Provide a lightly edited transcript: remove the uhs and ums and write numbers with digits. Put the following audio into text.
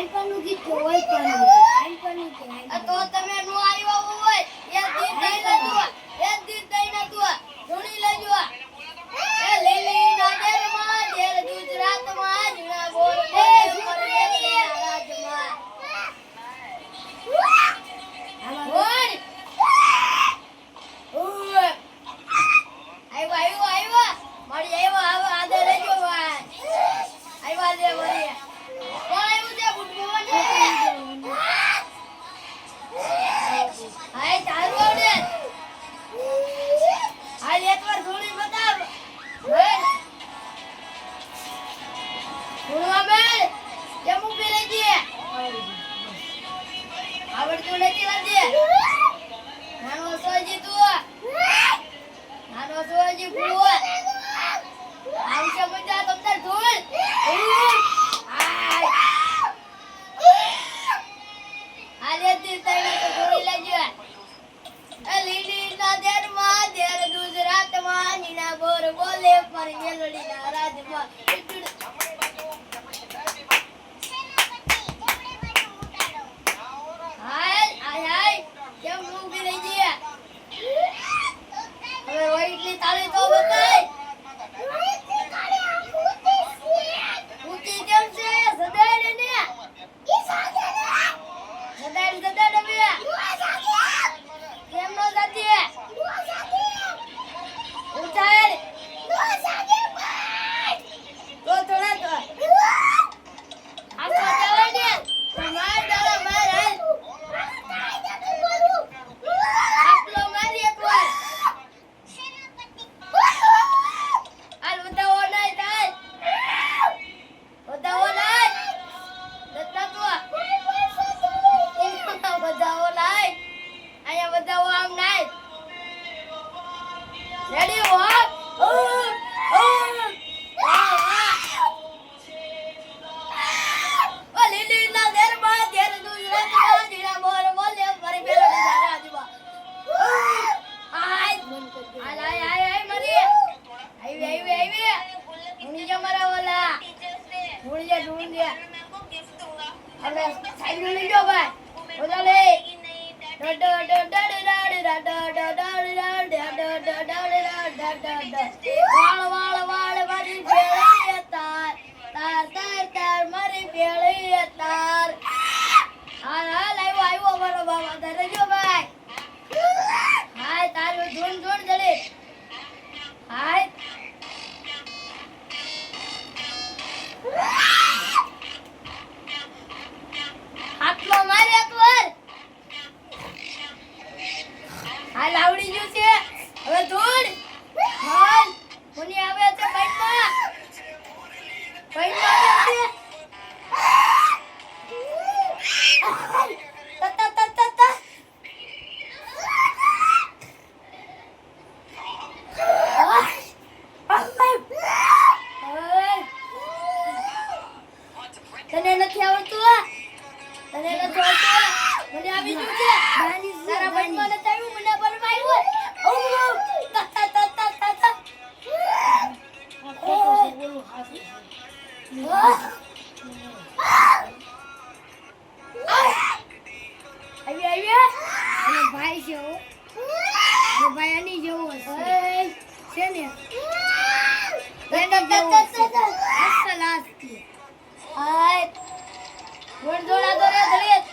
નાનપણનું ગીત તો હોય પણ નાનપણનું કે તો તમે નો આવ્યા હોય એક દી દઈ નતું એક દી દઈ નતું ધૂણી લેજો એ લીલી નગરમાં દેર ગુજરાતમાં જૂના બોલ એ પરદેશી રાજમાં બોલ ઓય આવ્યો મળી આવ્યો આવો આદર લેજો ભાઈ આવ્યા દે મળી કોણ આવ્યું છે બુટબુવા ને હાય ચાલુ આવડે હાલ એકવાર થોડી બતાવ થોડું બેન કેમ ઉભી રહી છે આવડતું નથી લાગે નાનો સોજી તું નાનો સોજી ભૂવા આવશે મજા તમને ધૂળ હાલે દી તને તો થોડી લાગ્યો લીલી નદરમાં દેર ગુજરાતમાં નીના બોર બોલે પર મેલડીના રાજમાં હાય કેમ ઊભી રહી ગયા હવે ઓઈટલી તાળી તો બતાય ઊંચી કેમ છે સદાય ને ઈ સાગે ને સદાય બે કેમ નો જાતી ઊંચાઈ નો સાગે તો થોડા તો આખો ચાલે ને માર ડાલા માર હાલ આપલો મારી એકવાર હાલ બતાવો નહીં થાય બતાવો નહીં લતા તો બતાવો નહીં આયા બતાવો આમ નહીં રેડી હો લીલી ના દેર માં દેર ગુજરાત જીરા બોર બોલે ફરી પેલો રાજમાં આય મરી આવી ઉની જો મારા ઓલા ઢૂંઢ હવે સાઈડ લઈ જો ભાઈ ઓલા લે વાળ મારી ભેળી તાર મારી ભેળી તાર હાલ આવ્યો મારો બાબા તારે જો ભાઈ હાય તારું ઢૂંઢ જડે હાય આટલો મારે એકવાર હાલ આવડી ગયું છે હવે ધૂળ હાલ કોની આવે છે પૈસા આવે છે તતા તને નથી આવડતું મને આવી ગયું છે તારા ભાઈમાં નથી આવ્યું મને બનવા આવ્યું ભાઈ છે ભાઈ આની જેવો છે ને હાય જોડા દોરે ધડીએ